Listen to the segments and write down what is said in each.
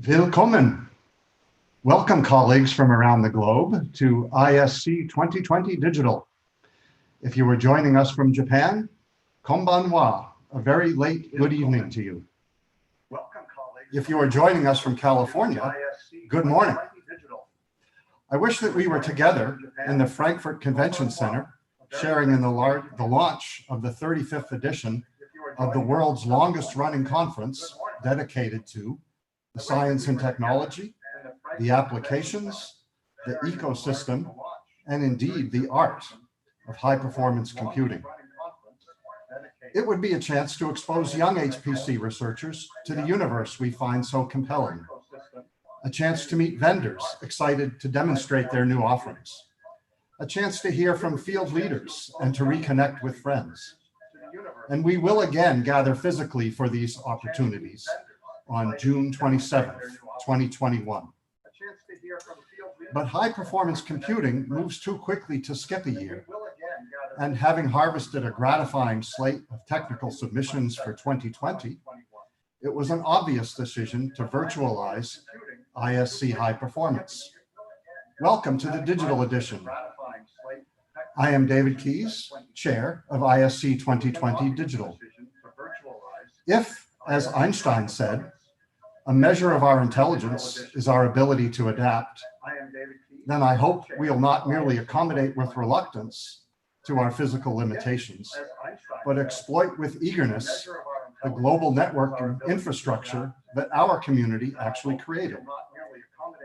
Willkommen. Welcome, colleagues from around the globe, to ISC 2020 Digital. If you were joining us from Japan, konbanwa, a very late good evening to you. If you are joining us from California, good morning. I wish that we were together in the Frankfurt Convention Center, sharing in the launch of the 35th edition of the world's longest running conference dedicated to the science and technology, the applications, the ecosystem, and indeed the art of high-performance computing. It would be a chance to expose young HPC researchers to the universe we find so compelling, a chance to meet vendors excited to demonstrate their new offerings, a chance to hear from field leaders and to reconnect with friends. And we will again gather physically for these opportunities on June 27th, 2021. But high-performance computing moves too quickly to skip a year. And having harvested a gratifying slate of technical submissions for 2020, it was an obvious decision to virtualize ISC High Performance. Welcome to the digital edition. I am David Keyes, Chair of ISC 2020 Digital. If, as Einstein said, a measure of our intelligence is our ability to adapt, then I hope we'll not merely accommodate with reluctance to our physical limitations, but exploit with eagerness the global network and infrastructure that our community actually created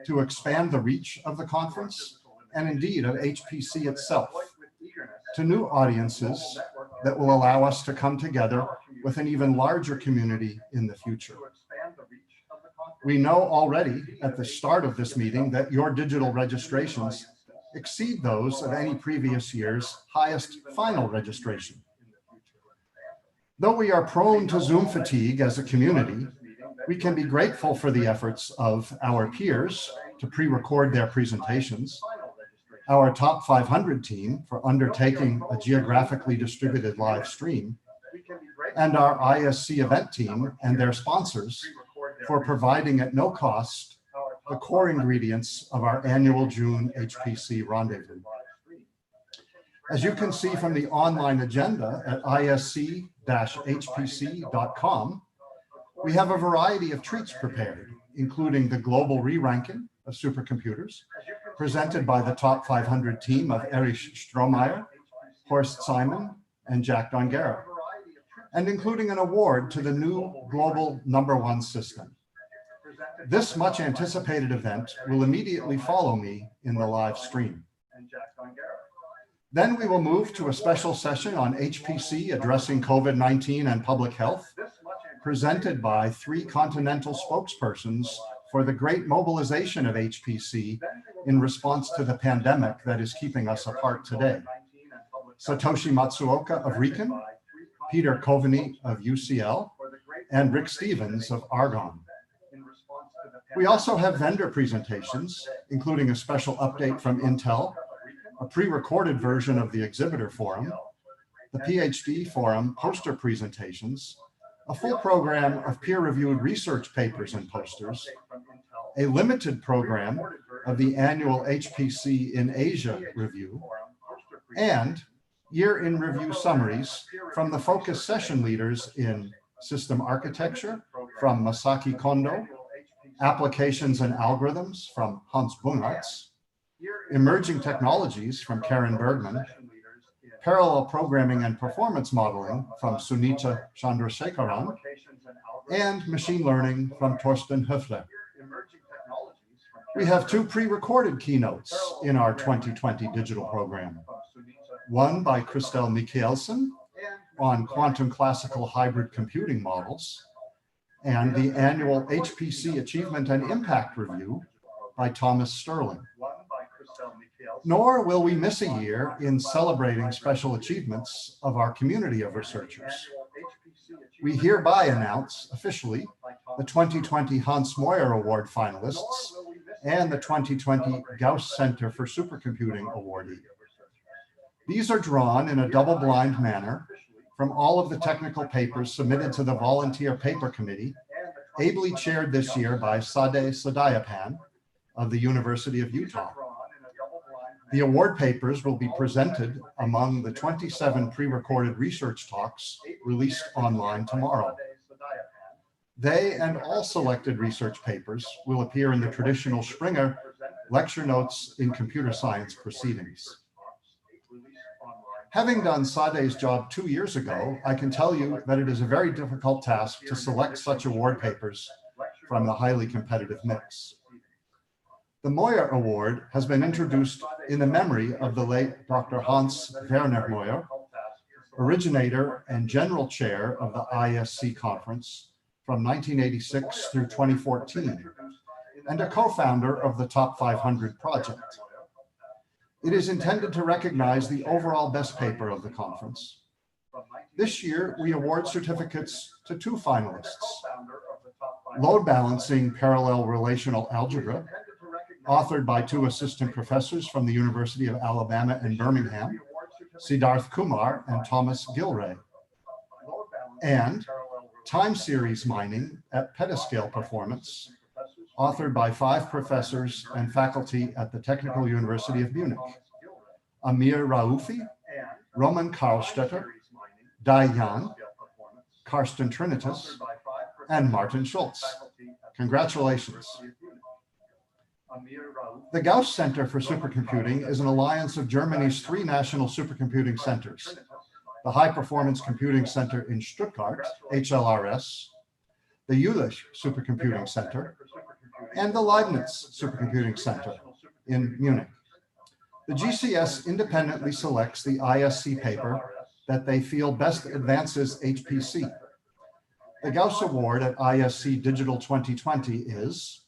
to expand the reach of the conference and indeed of HPC itself to new audiences that will allow us to come together with an even larger community in the future. We know already at the start of this meeting that your digital registrations exceed those of any previous year's highest final registration. Though we are prone to Zoom fatigue as a community, we can be grateful for the efforts of our peers to pre-record their presentations, our top 500 team for undertaking a geographically distributed live stream, and our ISC event team and their sponsors for providing at no cost the core ingredients of our annual June HPC rendezvous. As you can see from the online agenda at isc-hpc.com, we have a variety of treats prepared, including the global re-ranking of supercomputers, presented by the top 500 team of Erich Strohmaier, Horst Simon, and Jack Dongera, and including an award to the new global #1 system. This much anticipated event will immediately follow me in the live stream. Then we will move to a special session on HPC addressing COVID-19 and public health, presented by 3 continental spokespersons for the great mobilization of HPC in response to the pandemic that is keeping us apart today. Satoshi Matsuoka of RIKEN, Peter Coveney of UCL, and Rick Stevens of Argonne. We also have vendor presentations, including a special update from Intel, a pre-recorded version of the exhibitor forum, the PhD forum poster presentations, a full program of peer-reviewed research papers and posters, a limited program of the annual HPC in Asia review, and year-in review summaries from the focus session leaders in system architecture from Masaki Kondo, applications and algorithms from Hans Bungartz, emerging technologies from Karen Bergman, parallel programming and performance modeling from Sunita Chandrasekaran, and machine learning from Torsten Höfler. We have 2 pre-recorded keynotes in our 2020 digital program. One by Christel Michaelsen on quantum classical hybrid computing models, and the annual HPC Achievement and Impact Review by Thomas Sterling. Nor will we miss a year in celebrating special achievements of our community of researchers. We hereby announce officially the 2020 Hans Meuer Award finalists and the 2020 Gauss Center for Supercomputing awardee. These are drawn in a double-blind manner from all of the technical papers submitted to the Volunteer Paper Committee ably chaired this year by Sade Sadayapan of the University of Utah. The award papers will be presented among the 27 pre-recorded research talks released online tomorrow. They and all selected research papers will appear in the traditional Springer lecture notes in computer science proceedings. Having done Sade's job 2 years ago, I can tell you that it is a very difficult task to select such award papers from the highly competitive mix. The Meuer Award has been introduced in the memory of the late Dr. Hans Werner Meuer, originator and general chair of the ISC conference from 1986 through 2014, and a co-founder of the Top 500 project. It is intended to recognize the overall best paper of the conference. This year, we award certificates to 2 finalists. Load Balancing Parallel Relational Algebra, authored by 2 assistant professors from the University of Alabama in Birmingham, Siddharth Kumar and Thomas Gilray. And Time Series Mining at Petascale Performance, authored by 5 professors and faculty at the Technical University of Munich, Amir Raufi, Roman Karlstetter, Dai Yan, Karsten Trinitas, and Martin Schulz. Congratulations. The Gauss Center for Supercomputing is an alliance of Germany's 3 national supercomputing centers: the High Performance Computing Center in Stuttgart, HLRS, the Jülich Supercomputing Center, and the Leibniz Supercomputing Center in Munich. The GCS independently selects the ISC paper that they feel best advances HPC. The Gauss Award at ISC Digital 2020 is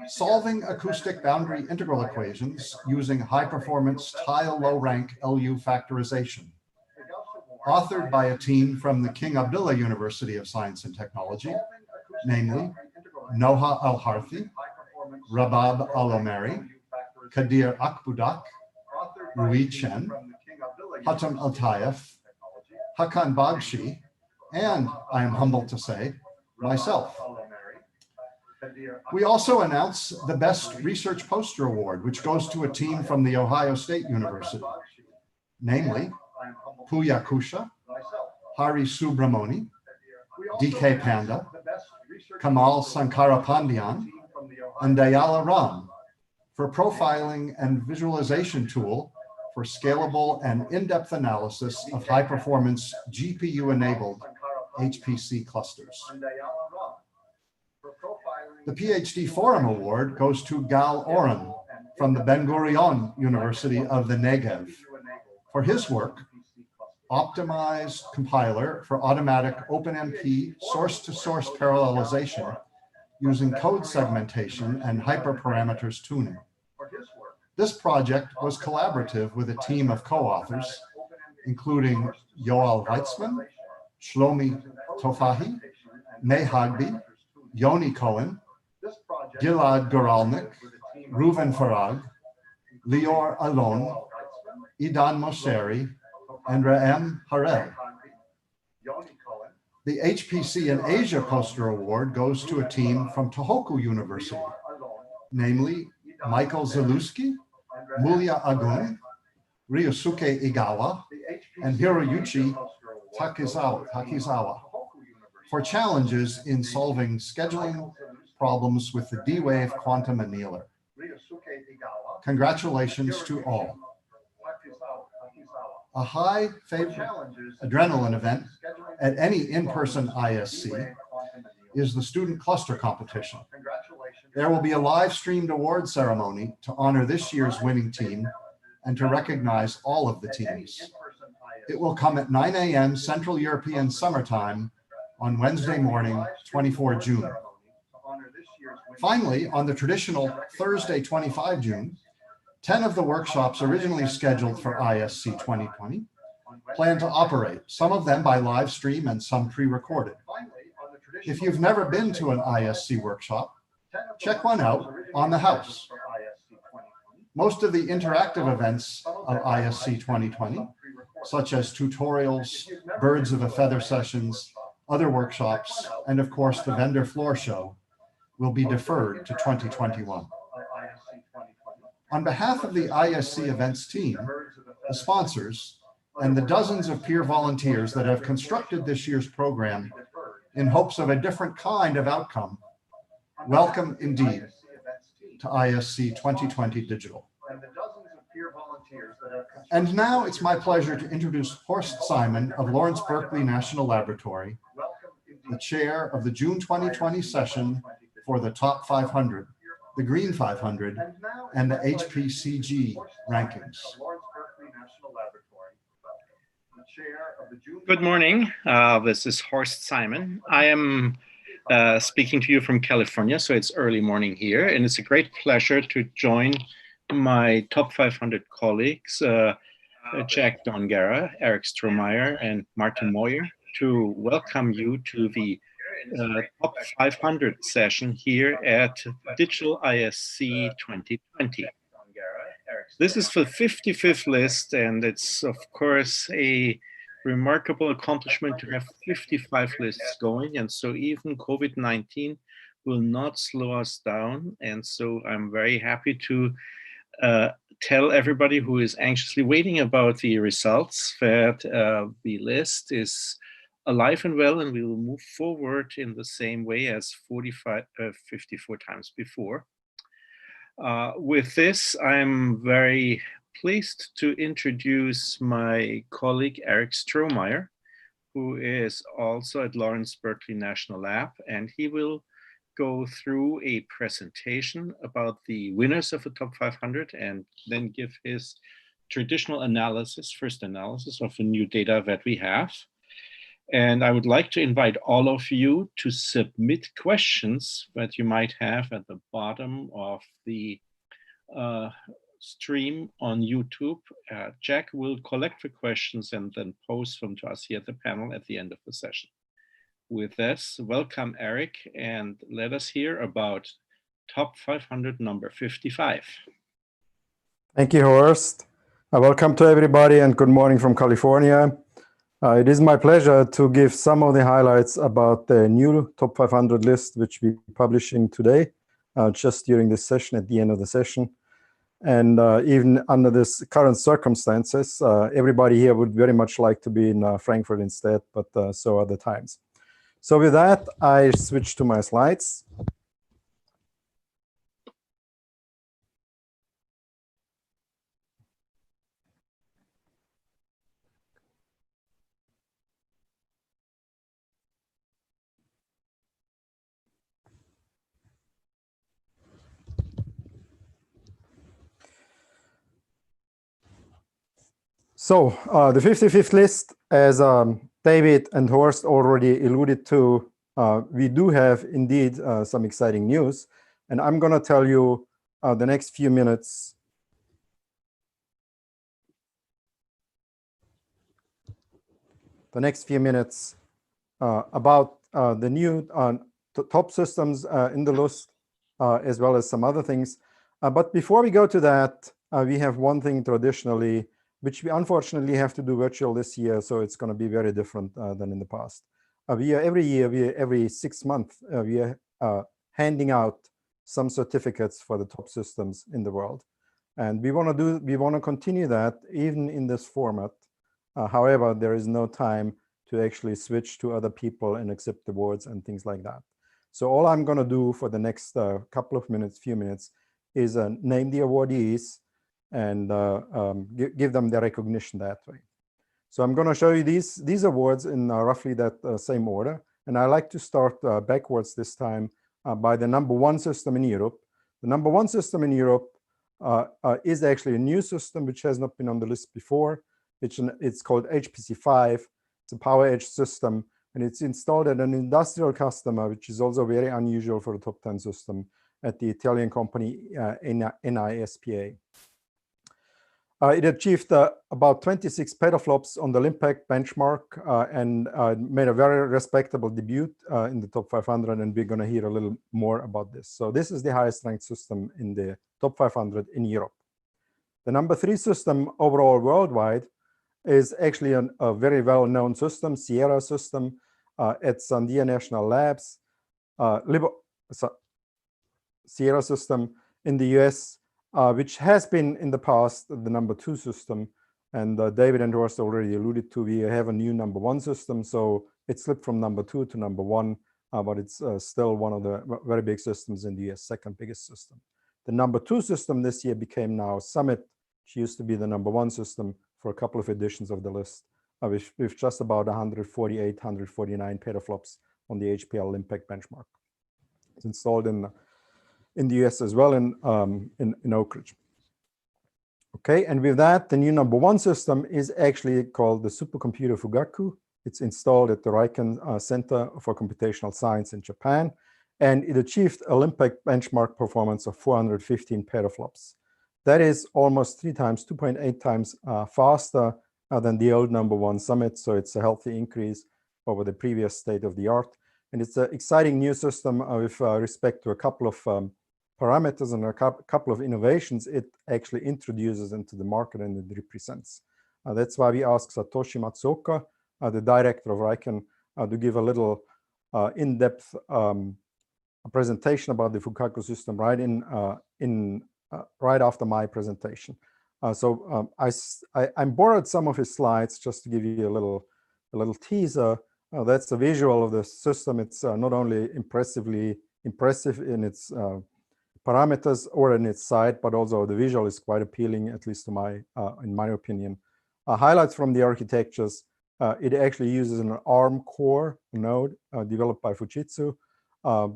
Solving Acoustic Boundary Integral Equations Using High-Performance Tile Low-Rank LU Factorization, authored by a team from the King Abdullah University of Science and Technology, namely Noha Al-Harthi, Rabab Al-Omeri, Kadir Akbudak, Rui Chen, Hatem Altayef, Hakan Bagshi, and, I am humbled to say, myself. We also announce the Best Research Poster Award, which goes to a team from the Ohio State University, namely Puya Kusha, Hari Subramoni, DK Panda, Kamal Sankarapandian, and Dayala Ram for profiling and visualization tool for scalable and in-depth analysis of high-performance GPU-enabled HPC clusters. The PhD Forum Award goes to Gal Oren from the Ben Gurion University of the Negev for his work, Optimized Compiler for Automatic OpenMP Source-to-Source Parallelization using code segmentation and hyperparameters tuning. This project was collaborative with a team of co-authors, including Yoel Weitzman, Shlomi Tofahi, May Hagbi, Yoni Cohen, Gilad Goralnik, Reuven Farag, Lior Alon, Idan Mosseri, and Raem Harel. The HPC in Asia Poster Award goes to a team from Tohoku University, namely Michael Zalewski, Mulya Agun, Ryosuke Igawa, and Hiroyuchi Takizawa for challenges in solving scheduling problems with the D-Wave quantum annealer. Congratulations to all. A high favorite adrenaline event at any in-person ISC is the student cluster competition. There will be a live streamed award ceremony to honor this year's winning team and to recognize all of the teams. It will come at 9 a.m. Central European Summertime on Wednesday morning, 24 June. Finally, on the traditional Thursday, 25 June, 10 of the workshops originally scheduled for ISC 2020 plan to operate, some of them by live stream and some pre-recorded. If you've never been to an ISC workshop, check one out on the house. Most of the interactive events of ISC 2020, such as tutorials, birds of a feather sessions, other workshops, and of course the vendor floor show will be deferred to 2021. On behalf of the ISC events team, the sponsors, and the dozens of peer volunteers that have constructed this year's program in hopes of a different kind of outcome, welcome indeed to ISC 2020 Digital. And now it's my pleasure to introduce Horst Simon of Lawrence Berkeley National Laboratory, the chair of the June 2020 session for the top 500, the Green 500, and the HPCG rankings. Good morning. This is Horst Simon. I am speaking to you from California, so it's early morning here, and it's a great pleasure to join my top 500 colleagues, Jack Dongara, Erich Strohmaier, and Martin Meuer, to welcome you to the top 500 session here at Digital ISC 2020. This is the 55th list, and it's of course a remarkable accomplishment to have 55 lists going, and so even COVID-19 will not slow us down. And so I'm very happy to tell everybody who is anxiously waiting about the results that the list is alive and well, and we will move forward in the same way as 54 times before. With this, I'm very pleased to introduce my colleague Erich Strohmaier, who is also at Lawrence Berkeley National Lab, and he will go through a presentation about the winners of the top 500 and then give his traditional analysis, first analysis of the new data that we have. And I would like to invite all of you to submit questions that you might have at the bottom of the stream on YouTube. Jack will collect the questions and then post them to us here at the panel at the end of the session. With this, welcome Erich, and let us hear about top 500 number 55. Thank you, Horst. Welcome to everybody and good morning from California. It is my pleasure to give some of the highlights about the new top 500 list, which we're publishing today, just during this session, at the end of the session. And even under this current circumstances, everybody here would very much like to be in Frankfurt instead, but so are the times. So with that, I switch to my slides. So the 55th list, as David and Horst already alluded to, we do have indeed some exciting news. And I'm going to tell you the next few minutes about the new top systems in the list, as well as some other things. But before we go to that, we have one thing traditionally, which we unfortunately have to do virtual this year, so it's going to be very different than in the past. Every 6 months, we are handing out some certificates for the top systems in the world, and we want to continue that even in this format. However, there is no time to actually switch to other people and accept awards and things like that. So all I'm going to do for the next few minutes, is name the awardees and give them the recognition that way. So I'm going to show you these awards in roughly that same order. And I like to start backwards this time by the number 1 system in Europe. The number 1 system in Europe is actually a new system which has not been on the list before. It's called HPC5. It's a power edge system, and it's installed at an industrial customer, which is also very unusual for a top 10 system, at the Italian company NISPA. It achieved about 26 petaflops on the Limpac benchmark and made a very respectable debut in the top 500, and we're going to hear a little more about this. So this is the highest ranked system in the top 500 in Europe. The number 3 system overall worldwide is actually a very well-known system, Sierra system. at Sandia National Labs, Sierra system in the US, which has been in the past the number 2 system. And David and Horst already alluded to, we have a new number 1 system. So it slipped from number 2 to number 1, but it's still one of the very big systems in the US, second biggest system. The number 2 system this year became now Summit. She used to be the number 1 system for a couple of editions of the list, with just about 148, 149 petaflops on the HPL Impact benchmark. It's installed in the US as well, in Oak Ridge. Okay, and with that, the new number 1 system is actually called the supercomputer Fugaku. It's installed at the Riken Center for Computational Science in Japan, and it achieved a impact benchmark performance of 415 petaflops. That is almost 2.8 times faster than the old number 1 Summit, so it's a healthy increase over the previous state of the art. And it's an exciting new system with respect to a couple of parameters and a couple of innovations it actually introduces into the market and it represents. That's why we asked Satoshi Matsuoka, the director of Riken, to give a little in-depth presentation about the Fugaku system right after my presentation. I borrowed some of his slides just to give you a little teaser. That's the visual of the system. It's not only impressive in its parameters or in its site, but also the visual is quite appealing, at least to in my opinion. Highlights from the architectures: it actually uses an ARM core node developed by Fujitsu,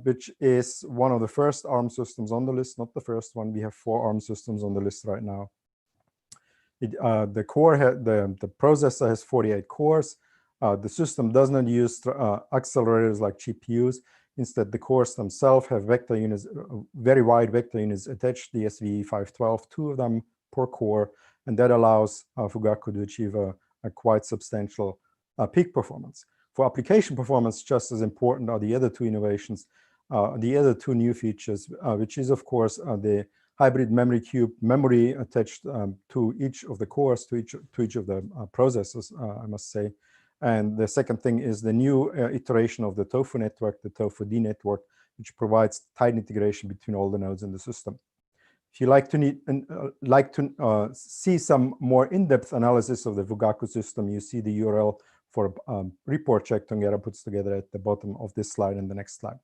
which is one of the first ARM systems on the list, not the first one. We have 4 ARM systems on the list right now. The processor has 48 cores. The system does not use accelerators like GPUs. Instead, the cores themselves have vector units, very wide vector units attached to the SV512, 2 of them per core, and that allows Fugaku to achieve a quite substantial peak performance. For application performance, just as important are the other 2 innovations, the other 2 new features, which is, of course, the hybrid memory cube memory attached to each of the cores, to each of the processors, I must say. And the second thing is the new iteration of the TOFU network, the TOFU-D network, which provides tight integration between all the nodes in the system. If you like to see some more in-depth analysis of the Fugaku system, you see the URL for a report Jack Tongera puts together at the bottom of this slide and the next slide.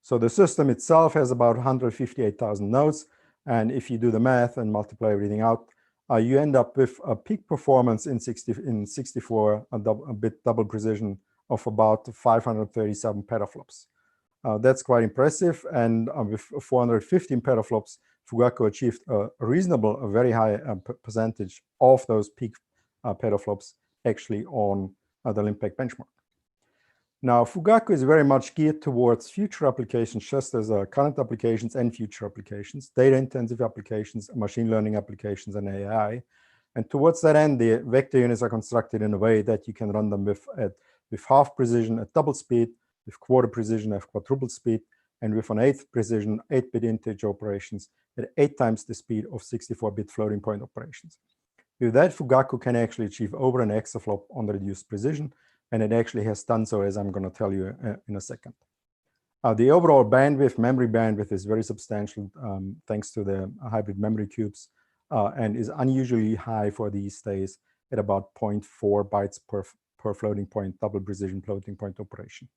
So the system itself has about 158,000 nodes. And if you do the math and multiply everything out, you end up with a peak performance in 64-bit double precision of about 537 petaflops. That's quite impressive. And with 415 petaflops, Fugaku achieved a very high percentage of those peak petaflops actually on the Impact benchmark. Now, Fugaku is very much geared towards future applications, just as current applications and future applications, data-intensive applications, machine learning applications, and AI. And towards that end, the vector units are constructed in a way that you can run them with half precision at double speed, with quarter precision at quadruple speed, and with an 8th precision 8-bit integer operations at 8 times the speed of 64-bit floating point operations. With that, Fugaku can actually achieve over an exaflop on the reduced precision, and it actually has done so, as I'm going to tell you in a second. The overall memory bandwidth is very substantial thanks to the hybrid memory cubes, and is unusually high for these days at about 0.4 bytes per floating point, double precision floating point operation.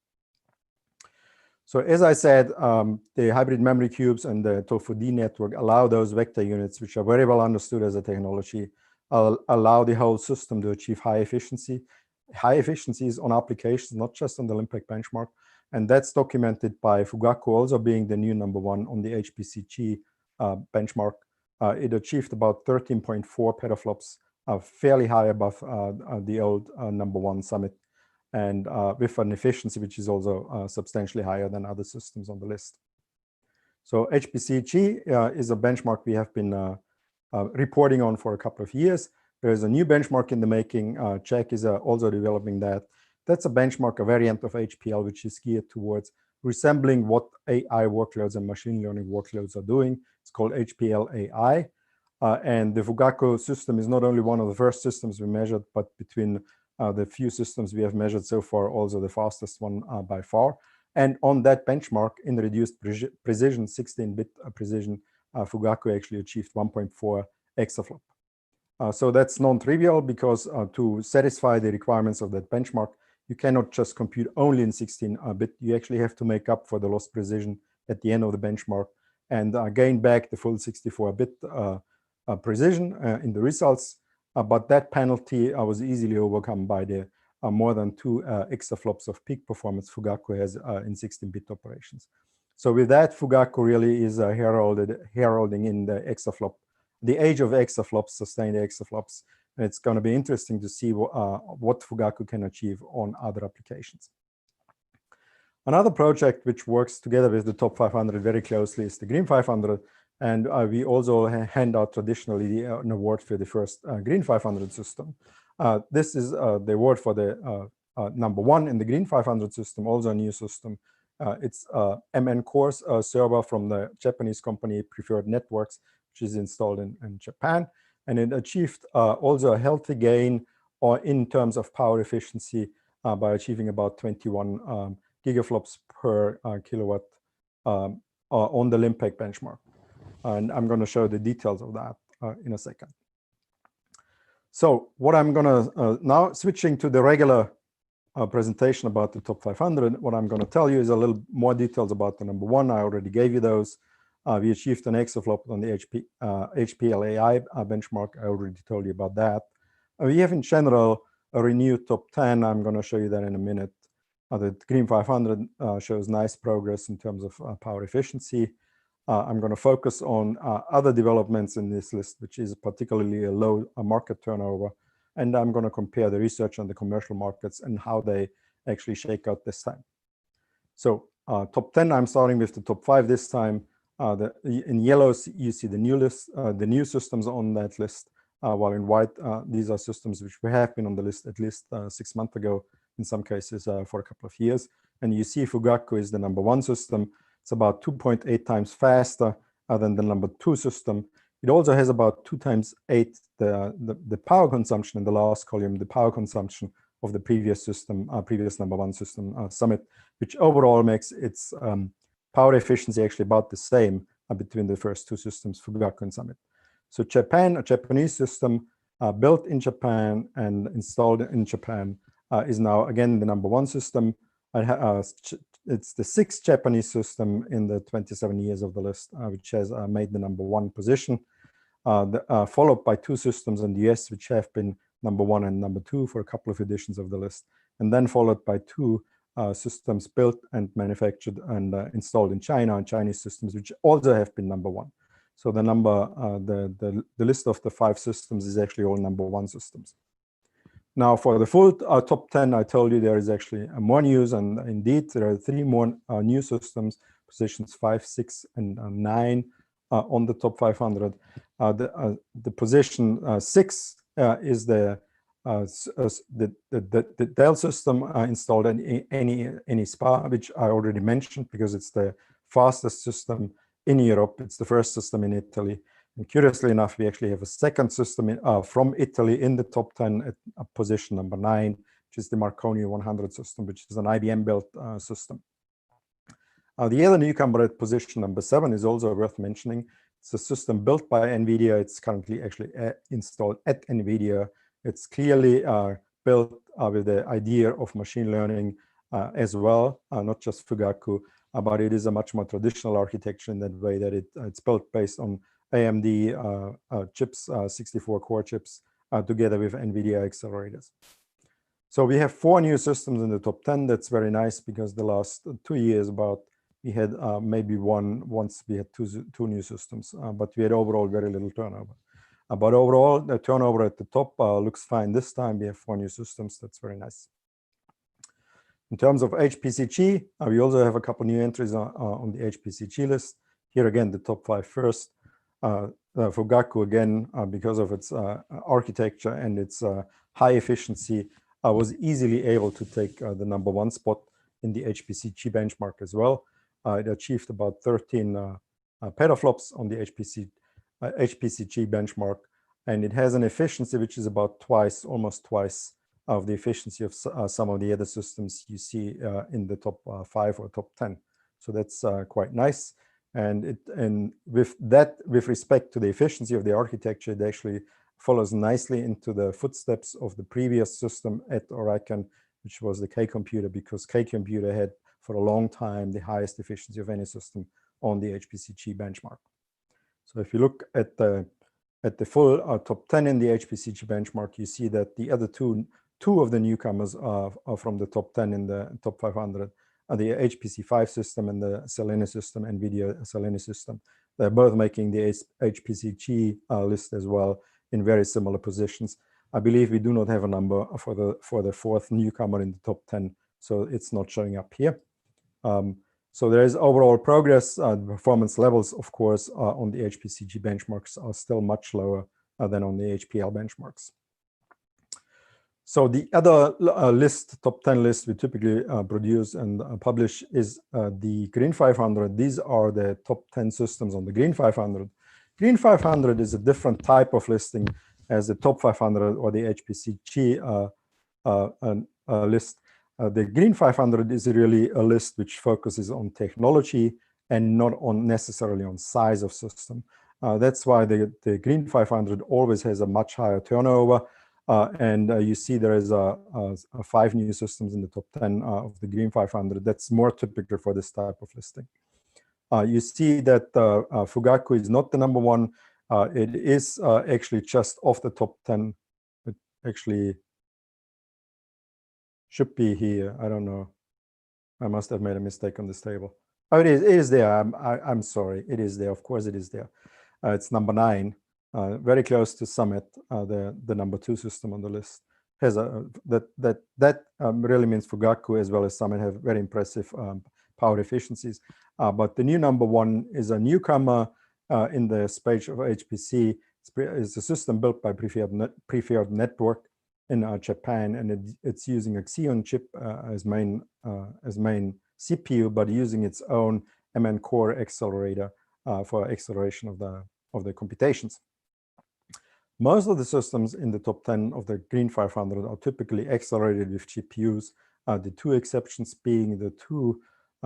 So as I said, the hybrid memory cubes and the TOFU-D network allow those vector units, which are very well understood as a technology, allow the whole system to achieve high efficiencies on applications, not just on the Impact benchmark. And that's documented by Fugaku also being the new number 1 on the HPCG benchmark. It achieved about 13.4 petaflops, fairly high above the old number 1 Summit, and with an efficiency which is also substantially higher than other systems on the list. So HPCG is a benchmark we have been reporting on for a couple of years. There is a new benchmark in the making. Jack is also developing that. That's a benchmark, a variant of HPL, which is geared towards resembling what AI workloads and machine learning workloads are doing. It's called HPL AI. And the Fugaku system is not only one of the first systems we measured, but between the few systems we have measured so far, also the fastest one by far. And on that benchmark, in reduced precision, 16-bit precision, Fugaku actually achieved 1.4 exaflop. So that's non-trivial because to satisfy the requirements of that benchmark, you cannot just compute only in 16-bit. You actually have to make up for the lost precision at the end of the benchmark and gain back the full 64-bit precision in the results. But that penalty was easily overcome by the more than 2 exaflops of peak performance Fugaku has in 16-bit operations. So with that, Fugaku really is heralding in the exaflop, the age of exaflops, sustained exaflops. And it's going to be interesting to see what Fugaku can achieve on other applications. Another project which works together with the top 500 very closely is the Green 500. And we also hand out traditionally an award for the first Green 500 system. This is the award for the #1 in the Green 500 system, also a new system. It's MN Core's server from the Japanese company Preferred Networks, which is installed in Japan. And it achieved also a healthy gain in terms of power efficiency by achieving about 21 gigaflops per kilowatt on the Limpec benchmark. And I'm going to show the details of that in a second. So what I'm going to now switching to the regular presentation about the top 500, what I'm going to tell you is a little more details about the #1. I already gave you those. We achieved an exaflop on the HPLAI benchmark. I already told you about that. We have in general a renewed top 10. I'm going to show you that in a minute. The Green 500 shows nice progress in terms of power efficiency. I'm going to focus on other developments in this list, which is particularly a low market turnover. And I'm going to compare the research on the commercial markets and how they actually shake out this time. So top 10, I'm starting with the top 5 this time. In yellow, you see the new list, the new systems on that list, while in white, these are systems which have been on the list at least 6 months ago, in some cases for a couple of years. And you see Fugaku is the #1 system. It's about 2.8 times faster than the #2 system. It also has about 2 times 8 the power consumption in the last column, the power consumption of the previous system, previous #1 system, Summit, which overall makes its power efficiency actually about the same between the first 2 systems, Fugaku and Summit. So Japan, a Japanese system built in Japan and installed in Japan, is now again the #1 system. It's the 6th Japanese system in the 27 years of the list, which has made the #1 position, followed by 2 systems in the US, which have been #1 and #2 for a couple of editions of the list, and then followed by 2 systems built and manufactured and installed in China, and Chinese systems, which also have been #1. So the list of the 5 systems is actually all #1 systems. Now, for the full top 10, I told you there is actually more news, and indeed there are 3 more new systems, positions 5, 6, and 9 on the top 500. The position 6 is the Dell system installed in any SPA, which I already mentioned because it's the fastest system in Europe. It's the first system in Italy. And curiously enough, we actually have a second system from Italy in the top 10 at position #9, which is the Marconi 100 system, which is an IBM-built system. The other newcomer at position #7 is also worth mentioning. It's a system built by NVIDIA. It's currently actually installed at NVIDIA. It's clearly built with the idea of machine learning as well, not just Fugaku, but it is a much more traditional architecture in that way that it's built based on AMD chips, 64-core chips, together with NVIDIA accelerators. So we have 4 new systems in the top 10. That's very nice because the last 2 years we had maybe once we had two new systems, but we had overall very little turnover. But overall, the turnover at the top looks fine this time. We have 4 new systems. That's very nice. In terms of HPCG, we also have a couple new entries on the HPCG list. Here again, the top 5 first. Fugaku again, because of its architecture and its high efficiency, was easily able to take the #1 spot in the HPCG benchmark as well. It achieved about 13 petaflops on the HPCG benchmark, and it has an efficiency which is about almost twice of the efficiency of some of the other systems you see in the top 5 or top 10. So that's quite nice. And with respect to the efficiency of the architecture, it actually follows nicely into the footsteps of the previous system at Oracle, which was the K-computer, because K-computer had for a long time the highest efficiency of any system on the HPCG benchmark. So if you look at the full top 10 in the HPCG benchmark, you see that the other two of the newcomers are from the top 10 in the top 500. The HPC5 system and the Selene system, NVIDIA Selene system. They're both making the HPCG list as well in very similar positions. I believe we do not have a number for the fourth newcomer in the top 10, so it's not showing up here. So there is overall progress. Performance levels, of course, on the HPCG benchmarks are still much lower than on the HPL benchmarks. So the other top 10 list we typically produce and publish is the Green 500. These are the top 10 systems on the Green 500. Green 500 is a different type of listing as the top 500 or the HPCG list. The Green 500 is really a list which focuses on technology and not necessarily on size of system. That's why the Green 500 always has a much higher turnover. And you see there is 5 new systems in the top 10 of the Green 500. That's more typical for this type of listing. You see that Fugaku is not the number 1. It is actually just off the top 10. It actually should be here. I don't know. I must have made a mistake on this table. Oh, it is there. I'm sorry. It is there. Of course, it is there. It's number 9. Very close to Summit, the number 2 system on the list. Has that really means Fugaku as well as Summit have very impressive power efficiencies. But the new number 1 is a newcomer in the space of HPC. It's a system built by Preferred Network in Japan, and it's using a Xeon chip as main CPU, but using its own MN core accelerator for acceleration of the computations. Most of the systems in the top 10 of the Green 500 are typically accelerated with GPUs, the 2 exceptions being the 2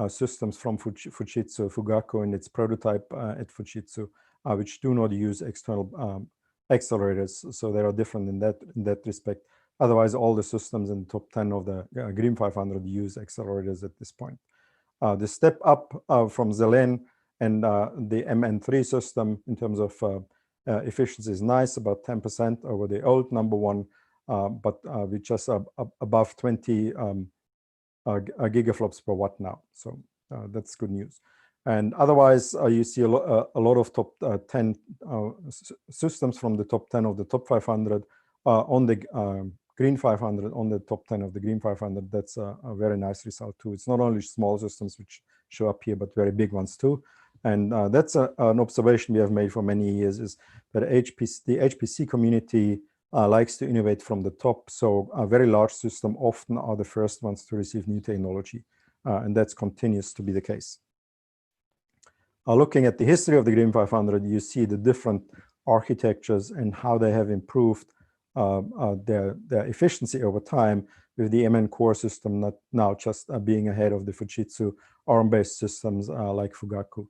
systems from Fujitsu, Fugaku and its prototype at Fujitsu, which do not use external accelerators, so they are different in that respect. Otherwise, all the systems in the top 10 of the Green 500 use accelerators at this point. The step up from Selene and the MN3 system in terms of efficiency is nice, about 10% over the old number 1, but we just above 20 gigaflops per watt now. So that's good news. And otherwise, you see a lot of top 10 systems from the top 10 of the top 500 on the Green 500, on the top 10 of the Green 500. That's a very nice result too. It's not only small systems which show up here, but very big ones too. And that's an observation we have made for many years, is that the HPC community likes to innovate from the top. So a very large system often are the first ones to receive new technology. And that continues to be the case. Looking at the history of the Green 500, you see the different architectures and how they have improved their efficiency over time, with the MN core system now just being ahead of the Fujitsu ARM-based systems like Fugaku.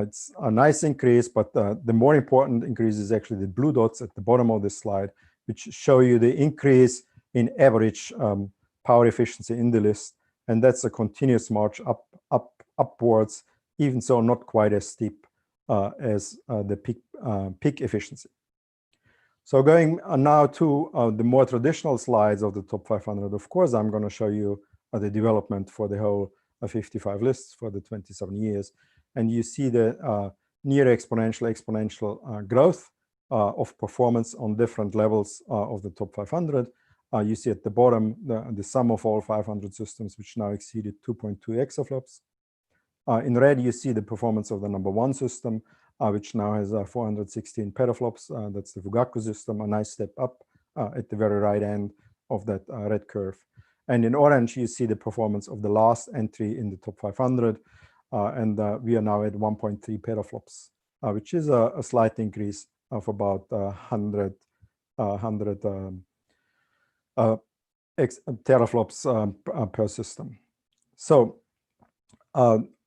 It's a nice increase, but the more important increase is actually the blue dots at the bottom of this slide, which show you the increase in average power efficiency in the list. And that's a continuous march upwards, even so not quite as steep as the peak efficiency. So going now to the more traditional slides of the top 500, of course, I'm going to show you the development for the whole 55 lists for the 27 years. And you see the near exponential growth of performance on different levels of the top 500. You see at the bottom the sum of all 500 systems, which now exceeded 2.2 exaflops. In red, you see the performance of the number 1 system, which now has 416 petaflops. That's the Fugaku system, a nice step up at the very right end of that red curve. And in orange, you see the performance of the last entry in the top 500. And we are now at 1.3 petaflops, which is a slight increase of about 100 teraflops per system. So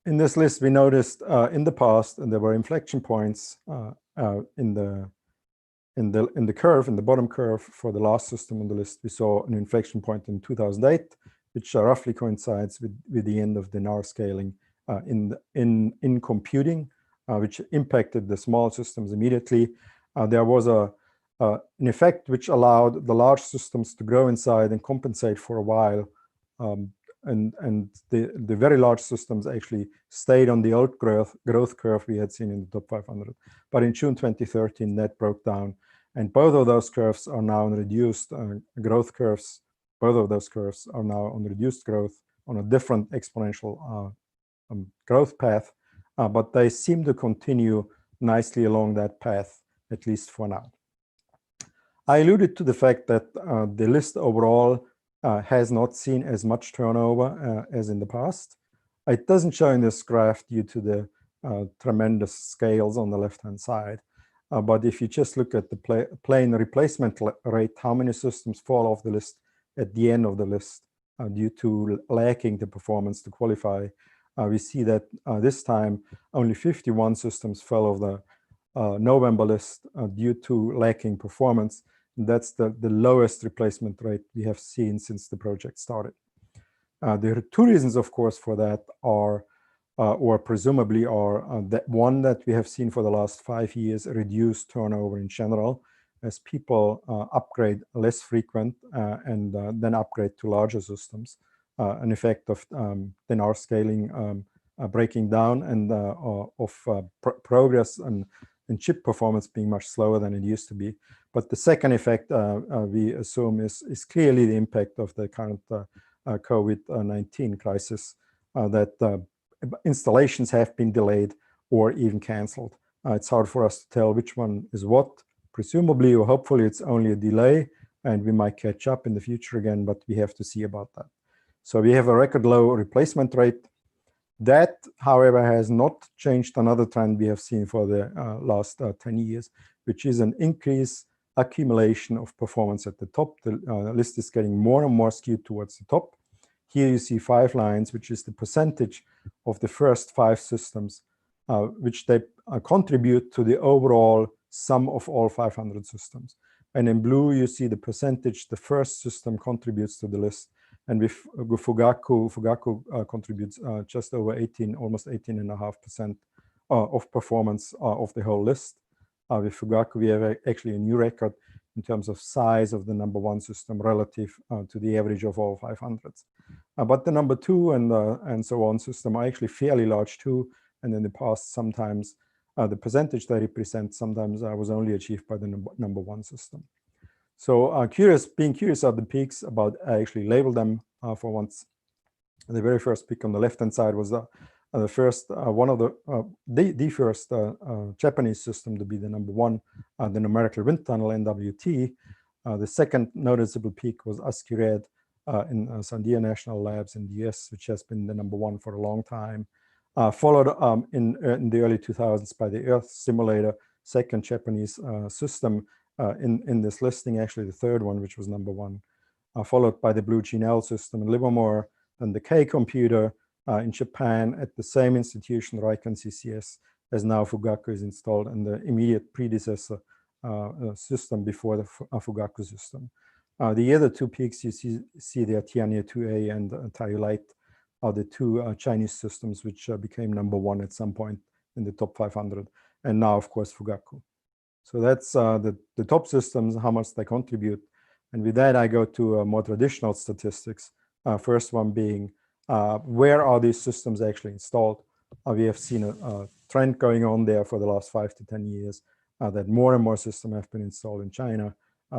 in this list, we noticed in the past, and there were inflection points in the curve, in the bottom curve for the last system on the list. We saw an inflection point in 2008, which roughly coincides with the end of the NAR scaling in computing, which impacted the small systems immediately. There was an effect which allowed the large systems to grow inside and compensate for a while. And the very large systems actually stayed on the old growth curve we had seen in the top 500. But in June 2013, that broke down. And both of those curves are now on reduced growth curves. Both of those curves are now on reduced growth on a different exponential growth path. But they seem to continue nicely along that path, at least for now. I alluded to the fact that the list overall has not seen as much turnover as in the past. It doesn't show in this graph due to the tremendous scales on the left-hand side. But if you just look at the plain replacement rate, how many systems fall off the list at the end of the list due to lacking the performance to qualify, we see that this time only 51 systems fell off the November list due to lacking performance. That's the lowest replacement rate we have seen since the project started. There are two reasons, of course, for that are, or presumably are, that one that we have seen for the last 5 years, reduced turnover in general, as people upgrade less frequent and then upgrade to larger systems. An effect of the NAR scaling breaking down and of progress and chip performance being much slower than it used to be. But the second effect we assume is clearly the impact of the current COVID-19 crisis, that installations have been delayed or even canceled. It's hard for us to tell which one is what. Presumably or hopefully it's only a delay and we might catch up in the future again, but we have to see about that. So we have a record low replacement rate. That, however, has not changed another trend we have seen for the last 10 years, which is an increased accumulation of performance at the top. The list is getting more and more skewed towards the top. Here you see 5 lines, which is the percentage of the first 5 systems, which they contribute to the overall sum of all 500 systems. And in blue, you see the percentage the first system contributes to the list. And with Fugaku contributes just over 18, almost 18.5% of performance of the whole list. With Fugaku, we have actually a new record in terms of size of the number 1 system relative to the average of all 500s. But the number 2 and so on system are actually fairly large too. And in the past, sometimes the percentage they represent sometimes was only achieved by the number 1 system. So being curious of the peaks, about I actually labeled them for once. The very first peak on the left-hand side was the first one of the first Japanese system to be the number 1, the numerical wind tunnel NWT. The second noticeable peak was ASCII Red in Sandia National Labs in the US, which has been the number 1 for a long time. Followed in the early 2000s by the Earth Simulator, second Japanese system in this listing, actually the third one, which was number 1, followed by the Blue GNL system in Livermore, then the K computer in Japan at the same institution, Riken CCS, as now Fugaku is installed, and the immediate predecessor system before the Fugaku system. The other 2 peaks you see there, Tianya 2A and Taiyu Light, are the 2 Chinese systems which became number 1 at some point in the top 500, and now, of course, Fugaku. So that's the top systems, how much they contribute. And with that, I go to more traditional statistics. First one being, where are these systems actually installed? We have seen a trend going on there for the last 5 to 10 years, that more and more systems have been installed in China,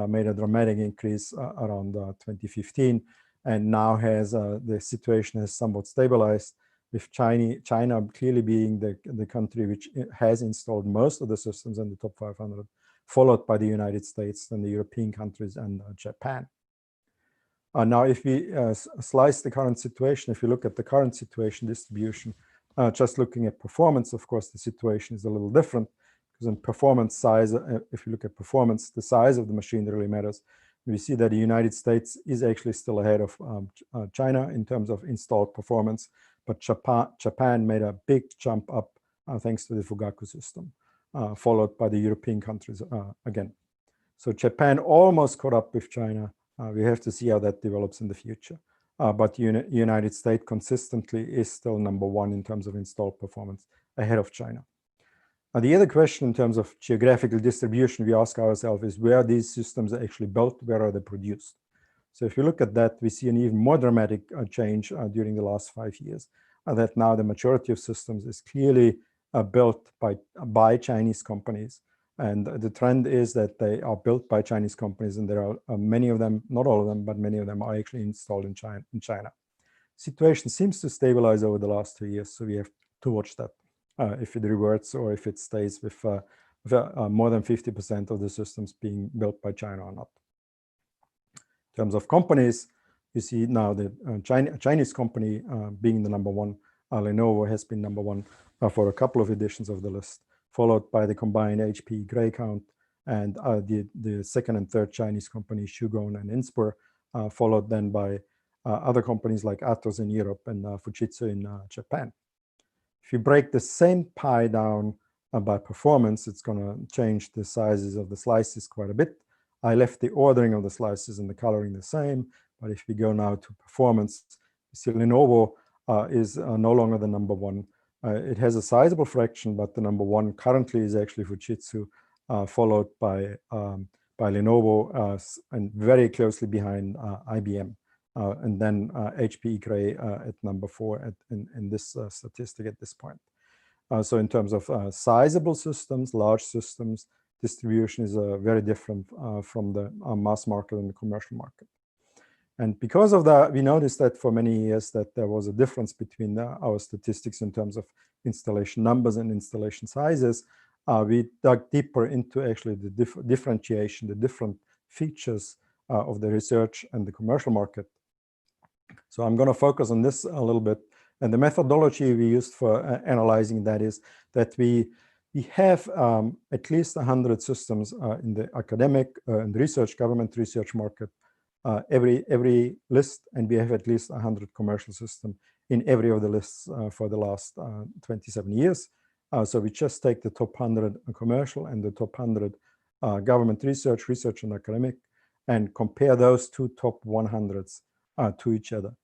made a dramatic increase around 2015, and now the situation has somewhat stabilized, with China clearly being the country which has installed most of the systems in the top 500, followed by the United States and the European countries and Japan. Now, if we slice the current situation, if you look at the current situation distribution, just looking at performance, of course, the situation is a little different, because in performance size, if you look at performance, the size of the machine really matters. We see that the United States is actually still ahead of China in terms of installed performance, but Japan made a big jump up thanks to the Fugaku system, followed by the European countries again. So Japan almost caught up with China. We have to see how that develops in the future. But the United States consistently is still #1 in terms of installed performance, ahead of China. The other question in terms of geographical distribution we ask ourselves is where these systems are actually built, where are they produced? So if you look at that, we see an even more dramatic change during the last 5 years, that now the majority of systems is clearly built by Chinese companies. And the trend is that they are built by Chinese companies, and there are many of them, not all of them, but many of them are actually installed in China. Situation seems to stabilize over the last 2 years, so we have to watch that. If it reverts or if it stays with more than 50% of the systems being built by China or not. In terms of companies, you see now the Chinese company being the #1. Lenovo has been #1 for a couple of editions of the list, followed by the combined HP Gray Count and the second and third Chinese companies, Shugon and Inspur, followed then by other companies like Atos in Europe and Fujitsu in Japan. If you break the same pie down by performance, it's going to change the sizes of the slices quite a bit. I left the ordering of the slices and the coloring the same, but if we go now to performance, you see Lenovo is no longer the #1. It has a sizable fraction, but the #1 currently is actually Fujitsu, followed by Lenovo, and very closely behind IBM. And then HP Gray at #4 in this statistic at this point. So in terms of sizable systems, large systems, distribution is very different from the mass market and the commercial market. And because of that, we noticed that for many years that there was a difference between our statistics in terms of installation numbers and installation sizes. We dug deeper into actually the differentiation, the different features of the research and the commercial market. So I'm going to focus on this a little bit. And the methodology we used for analyzing that is that we have at least 100 systems in the academic and research, government research market, every list, and we have at least 100 commercial systems in every of the lists for the last 27 years. So we just take the top 100 commercial and the top 100 government research and academic, and compare those two top 100s to each other.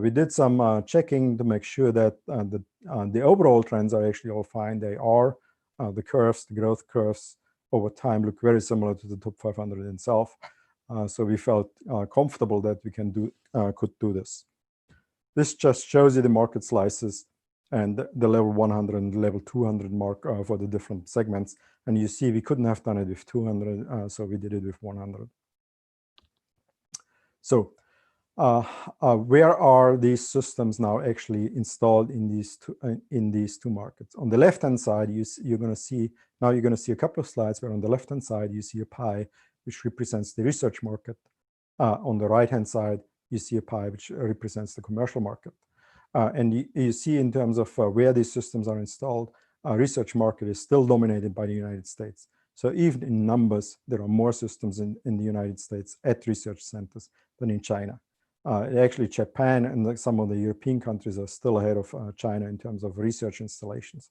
We did some checking to make sure that the overall trends are actually all fine. They are. The curves, the growth curves over time look very similar to the top 500 itself. So we felt comfortable that we could do this. This just shows you the market slices and the level 100 and level 200 mark for the different segments. And you see we couldn't have done it with 200, so we did it with 100. So where are these systems now actually installed in these two markets? On the left-hand side, you're going to see a couple of slides where on the left-hand side you see a pie which represents the research market. On the right-hand side, you see a pie which represents the commercial market. And you see in terms of where these systems are installed, research market is still dominated by the United States. So even in numbers, there are more systems in the United States at research centers than in China. Actually, Japan and some of the European countries are still ahead of China in terms of research installations.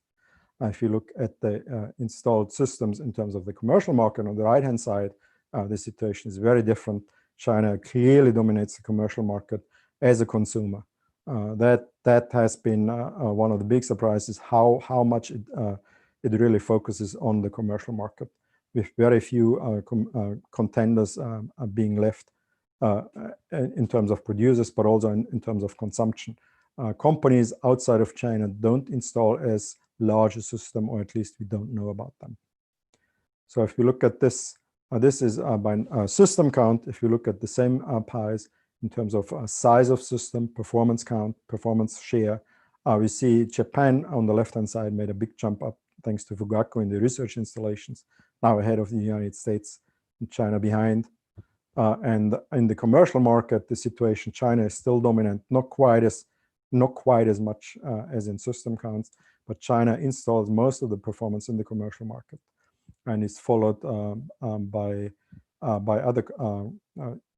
If you look at the installed systems in terms of the commercial market on the right-hand side, the situation is very different. China clearly dominates the commercial market as a consumer. That has been one of the big surprises, how much it really focuses on the commercial market, with very few contenders being left in terms of producers, but also in terms of consumption. Companies outside of China don't install as large a system, or at least we don't know about them. So if you look at this, this is by system count. If you look at the same pies in terms of size of system, performance count, performance share, we see Japan on the left-hand side made a big jump up thanks to Fugaku in the research installations, now ahead of the United States and China behind. And in the commercial market, the situation, China is still dominant, not quite as much as in system counts, but China installs most of the performance in the commercial market, and is followed by by other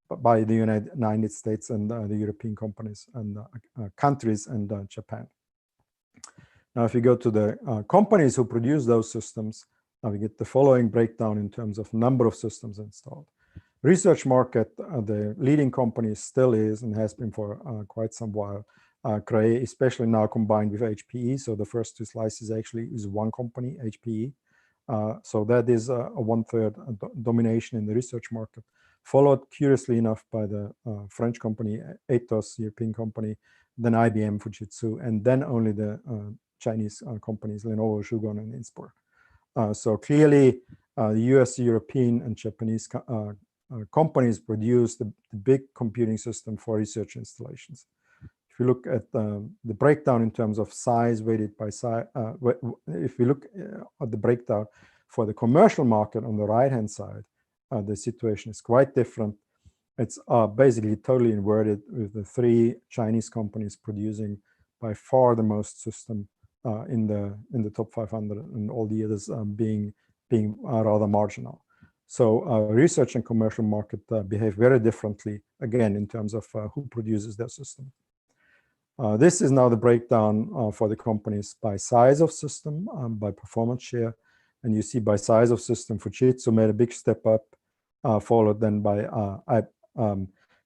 by the United States and the European companies and countries and Japan. Now, if you go to the companies who produce those systems, we get the following breakdown in terms of number of systems installed. Research market, the leading company still is and has been for quite some while, Cray, especially now combined with HPE. So the first two slices actually is one company, HPE. So that is a 1/3 domination in the research market, followed curiously enough by the French company, Atos, European company, then IBM, Fujitsu, and then only the Chinese companies, Lenovo, Shugon, and Inspur. So clearly, the US, European, and Japanese companies produce the big computing system for research installations. If you look at the breakdown in terms of size weighted by size, if we look at the breakdown for the commercial market on the right-hand side, the situation is quite different. It's basically totally inverted, with the 3 Chinese companies producing by far the most system in the top 500, and all the others being rather marginal. So research and commercial market behave very differently, again, in terms of who produces their system. This is now the breakdown for the companies by size of system, by performance share. And you see by size of system, Fujitsu made a big step up, followed then by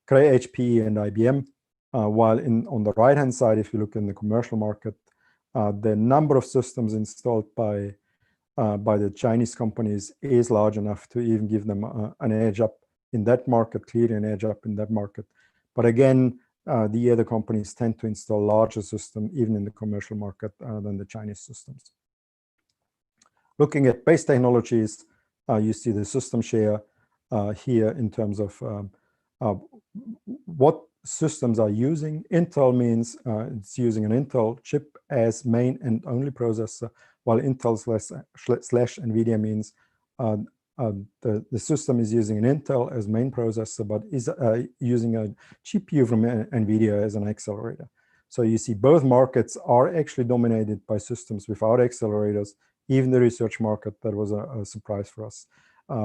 Cray, HPE, and IBM. While on the right-hand side, if you look in the commercial market, the number of systems installed by the Chinese companies is large enough to even give them an edge up in that market, clearly an edge up in that market. But again, the other companies tend to install larger systems, even in the commercial market, than the Chinese systems. Looking at base technologies, you see the system share here in terms of what systems are using. Intel means it's using an Intel chip as main and only processor, while Intel slash NVIDIA means the system is using an Intel as main processor, but is using a GPU from NVIDIA as an accelerator. So you see both markets are actually dominated by systems without accelerators, even the research market. That was a surprise for us,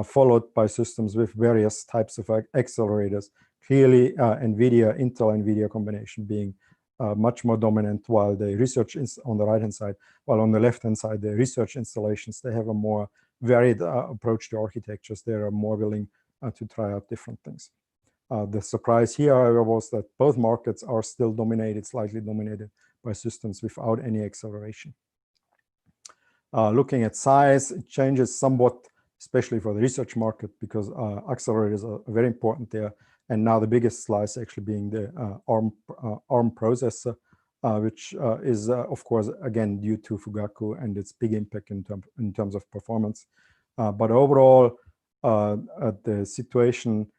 followed by systems with various types of accelerators. Clearly, Intel-NVIDIA combination being much more dominant, while the research is on the right-hand side, while on the left-hand side, the research installations, they have a more varied approach to architectures. They are more willing to try out different things. The surprise here, however, was that both markets are still dominated, slightly dominated by systems without any acceleration. Looking at size, it changes somewhat, especially for the research market, because accelerators are very important there. And now the biggest slice actually being the ARM processor, which is, of course, again, due to Fugaku and its big impact in terms of performance. But overall, the situation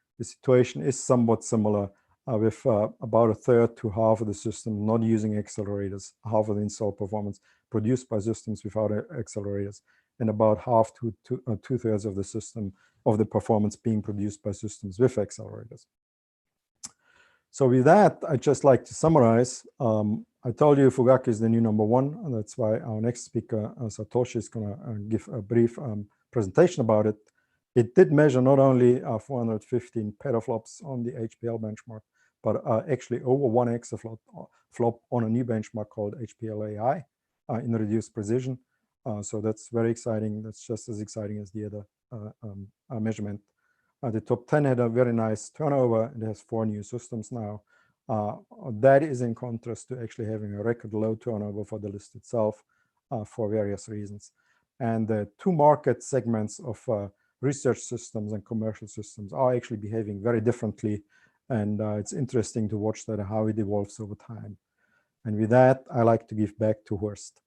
is somewhat similar, with about 1/3 to half of the system not using accelerators, half of the install performance produced by systems without accelerators, and about half to 2/3 of the system of the performance being produced by systems with accelerators. So with that, I'd just like to summarize. I told you Fugaku is the new #1, and that's why our next speaker, Satoshi, is going to give a brief presentation about it. It did measure not only 415 petaflops on the HPL benchmark, but actually over 1 exaflop on a new benchmark called HPL AI in reduced precision. So that's very exciting. That's just as exciting as the other measurement. The top 10 had a very nice turnover. It has 4 new systems now. That is in contrast to actually having a record low turnover for the list itself for various reasons. And the 2 market segments of research systems and commercial systems are actually behaving very differently. And it's interesting to watch that, how it evolves over time. And with that, I like to give back to Horst.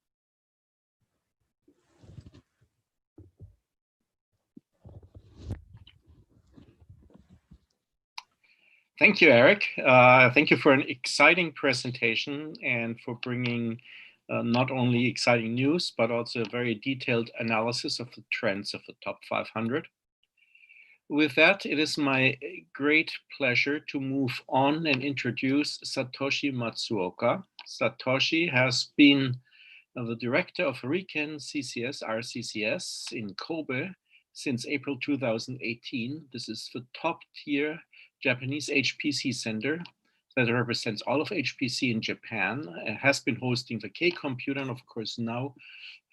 Thank you, Erich. Thank you for an exciting presentation and for bringing not only exciting news, but also a very detailed analysis of the trends of the top 500. With that, it is my great pleasure to move on and introduce Satoshi Matsuoka. Satoshi has been the director of RIKEN CCS, RCCS in Kobe since April 2018. This is the top tier Japanese HPC center that represents all of HPC in Japan. It has been hosting the K computer, and of course now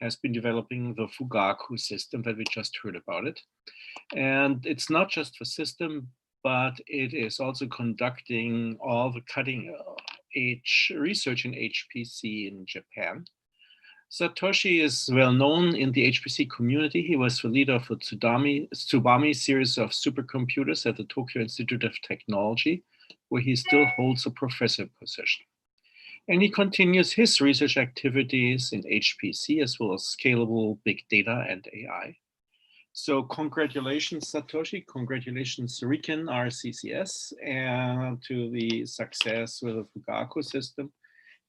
has been developing the Fugaku system that we just heard about it. And it's not just the system, but it is also conducting all the cutting edge research in HPC in Japan. Satoshi is well known in the HPC community. He was the leader of the Tsubame series of supercomputers at the Tokyo Institute of Technology, where he still holds a professor position. And he continues his research activities in HPC as well as scalable big data and AI. So congratulations, Satoshi. Congratulations, Riken, RCCS, and to the success with the Fugaku system.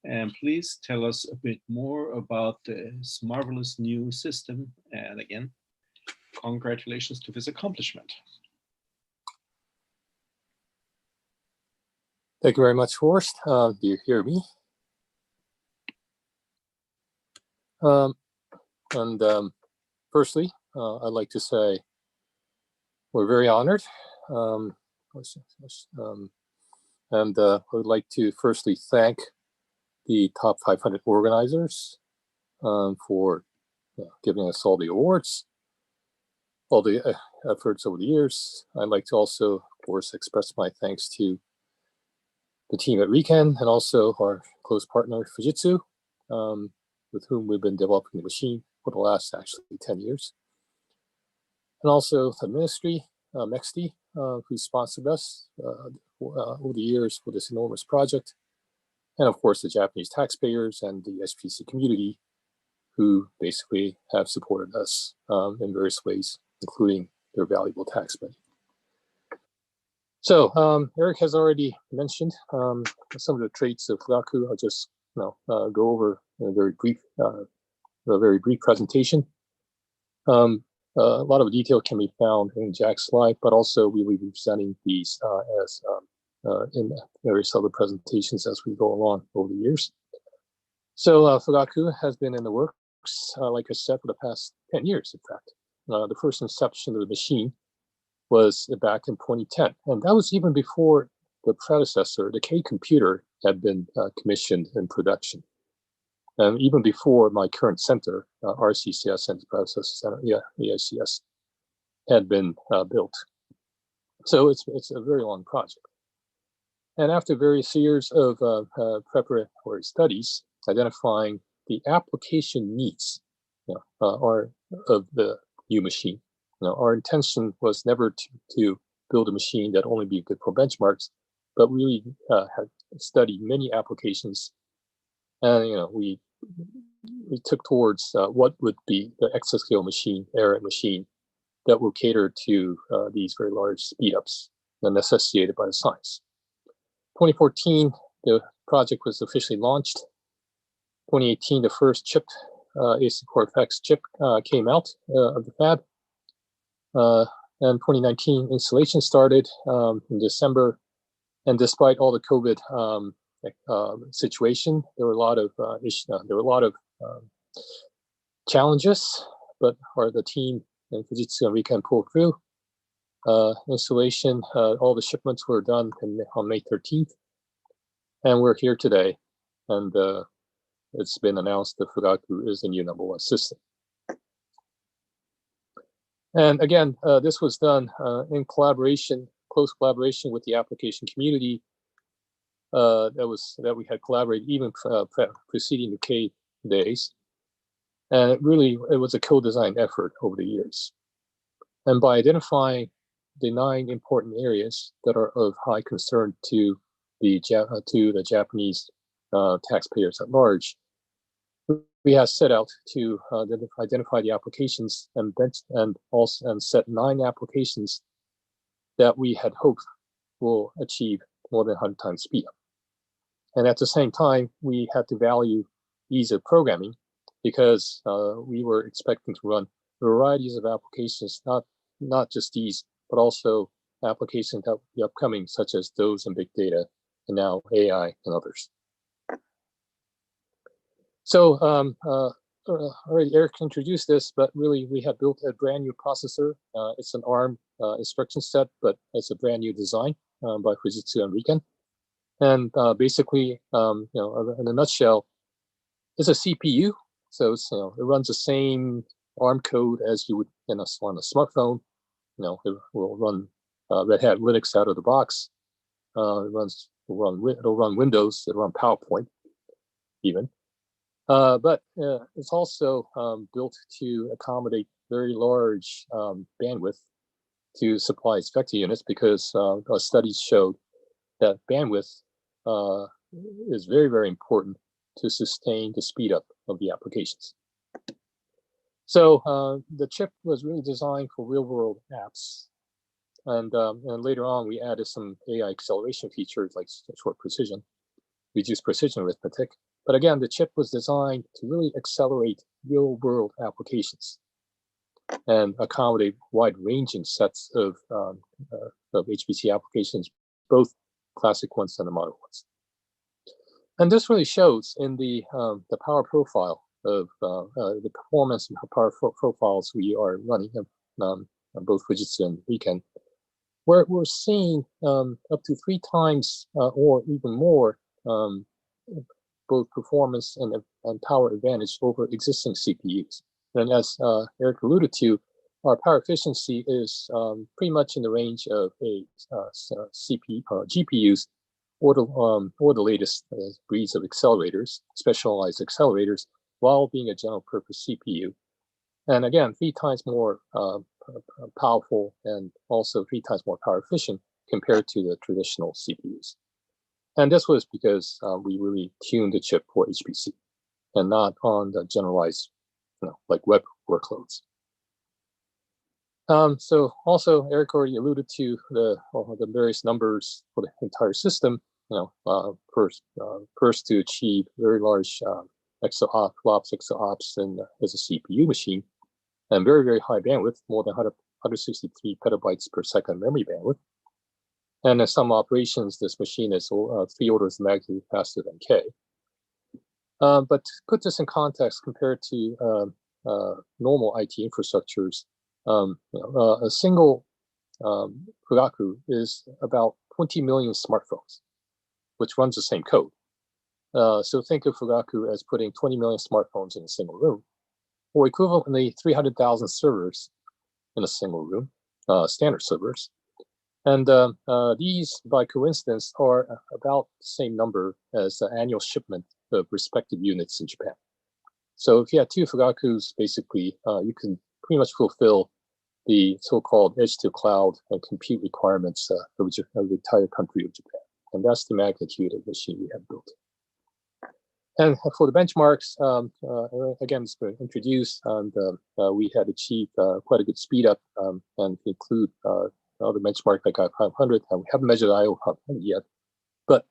And please tell us a bit more about this marvelous new system. And again, congratulations to this accomplishment. Thank you very much, Horst. Do you hear me? Firstly, I'd like to say we're very honored. I would like to firstly thank the top 500 organizers for giving us all the awards, all the efforts over the years. I'd like to also, of course, express my thanks to the team at Riken and also our close partner, Fujitsu, with whom we've been developing the machine for the last actually 10 years. And also the ministry, MEXTI, who sponsored us over the years for this enormous project. And of course, the Japanese taxpayers and the HPC community, who basically have supported us in various ways, including their valuable tax money. So Erich has already mentioned some of the traits of Fugaku. I'll just go over in a very brief presentation. A lot of detail can be found in Jack's slide, but also we will be presenting these in various other presentations as we go along over the years. So Fugaku has been in the works, like I said, for the past 10 years, in fact. The first inception of the machine was back in 2010. And that was even before the predecessor, the K computer, had been commissioned in production. And even before my current center, RCCS and its predecessor center, ISC, had been built. So it's a very long project. And after various years of preparatory studies, identifying the application needs of the new machine, our intention was never to build a machine that only be good for benchmarks, but really had studied many applications. And we took towards what would be the exascale machine, Erich machine, that will cater to these very large speedups necessitated by the science. 2014, the project was officially launched. 2018, the first chip, ISC Core-FX chip, came out of the fab. And 2019, installation started in December. And despite all the COVID situation, there were a lot of challenges, but the team and Fujitsu and Riken pulled through. Installation, all the shipments were done on May 13th, and we're here today. And it's been announced that Fugaku is the new #1 system. And again, this was done in close collaboration with the application community. That we had collaborated even preceding the K days. And it was a co-design effort over the years. And by identifying the 9 important areas that are of high concern to the Japanese taxpayers at large, we have set out to identify the applications and set 9 applications that we had hoped will achieve more than 100 times speed up. And at the same time, we had to value ease of programming because we were expecting to run varieties of applications, not just these, but also applications that will be upcoming, such as those in big data and now AI and others. So already Eric introduced this, but really we have built a brand new processor. It's an ARM instruction set, but it's a brand new design by Fujitsu and Riken. And basically, in a nutshell, it's a CPU. So it's, it runs the same ARM code as you would on a smartphone. It will run Red Hat Linux out of the box. It'll run Windows. It'll run PowerPoint, even. But it's also built to accommodate very large bandwidth to supply its vector units, because our studies showed that bandwidth is very, very important to sustain the speed up of the applications. So the chip was really designed for real world apps. And later on, we added some AI acceleration features like short precision, reduced precision arithmetic. But again, the chip was designed to really accelerate real world applications and accommodate wide-ranging sets of HPC applications, both classic ones and the modern ones. And this really shows in the power profile of the performance and power profiles we are running on both Fujitsu and Riken, where we're seeing up to 3 times or even more both performance and power advantage over existing CPUs. And as Eric alluded to, our power efficiency is pretty much in the range of a GPUs or the latest breeds of accelerators, specialized accelerators, while being a general purpose CPU. And again, 3 times more powerful and also 3 times more power efficient compared to the traditional CPUs. And this was because we really tuned the chip for HPC and not on the generalized, like web workloads. So also, Eric already alluded to the various numbers for the entire system. First to achieve very large flops, exaops, and as a CPU machine, and very, very high bandwidth, more than 163 petabytes per second memory bandwidth. And in some operations, this machine is 3 orders of magnitude faster than K. But to put this in context compared to normal IT infrastructures, a single Fugaku is about 20 million smartphones, which runs the same code. So think of Fugaku as putting 20 million smartphones in a single room, or equivalently 300,000 servers in a single room, standard servers. And these, by coincidence, are about the same number as the annual shipment of respective units in Japan. So if you had 2 Fugakus, basically, you can pretty much fulfill the so-called edge-to-cloud and compute requirements of the entire country of Japan. And that's the magnitude of the machine we have built. And for the benchmarks, again, it's been introduced, and we had achieved quite a good speed up, and include other benchmark like i500. We haven't measured IO500 yet, but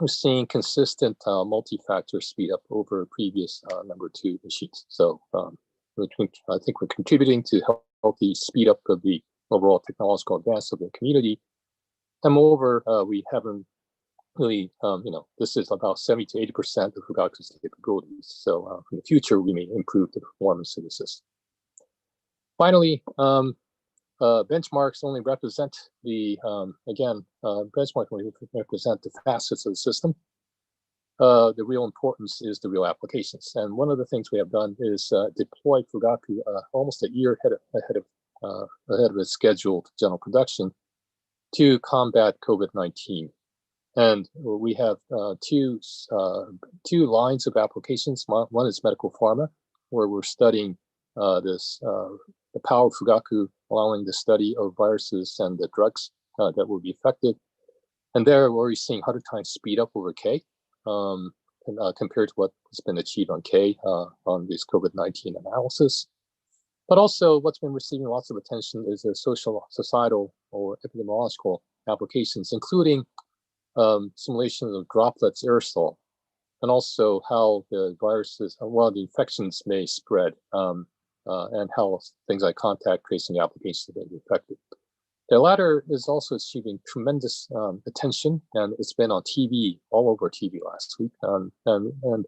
we're seeing consistent multi-factor speed up over previous number 2 machines. So I think we're contributing to healthy speed up of the overall technological advance of the community. And moreover, we haven't really, this is about 70 to 80% of Fugaku's capabilities. So in the future, we may improve the performance of the system. Finally, benchmarks only represent the, benchmarks only represent the facets of the system. The real importance is the real applications. And one of the things we have done is deploy Fugaku almost a year ahead of its scheduled general production to combat COVID-19. And we have two lines of applications. One is medical pharma, where we're studying the power of Fugaku, allowing the study of viruses and the drugs that will be affected. And there we're already seeing 100 times speed up over K compared to what has been achieved on K on this COVID-19 analysis. But also what's been receiving lots of attention is the societal, or epidemiological applications, including simulations of droplets, aerosol, and also how the viruses, the infections may spread, and how things like contact tracing applications may be affected. The latter is also achieving tremendous attention, and it's been on TV, all over TV last week. And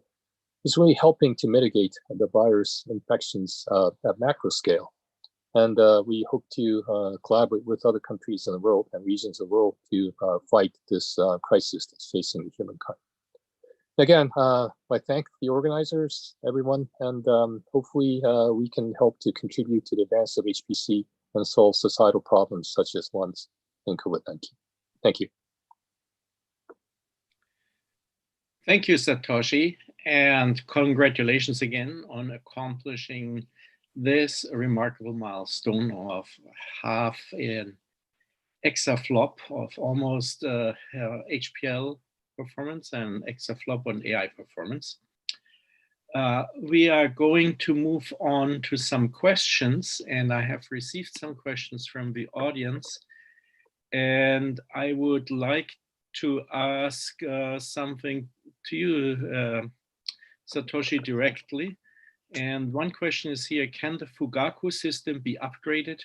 is really helping to mitigate the virus infections at macro scale. And we hope to collaborate with other countries in the world and regions of the world to fight this crisis that's facing humankind. Again, I thank the organizers, everyone, and hopefully we can help to contribute to the advance of HPC and solve societal problems such as ones in COVID-19. Thank you. Thank you, Satoshi, and congratulations again on accomplishing this remarkable milestone of half an exaflop of almost HPL performance and exaflop on AI performance. We are going to move on to some questions, and I have received some questions from the audience, and I would like to ask something to you, Satoshi, directly. And one question is here: can the Fugaku system be upgraded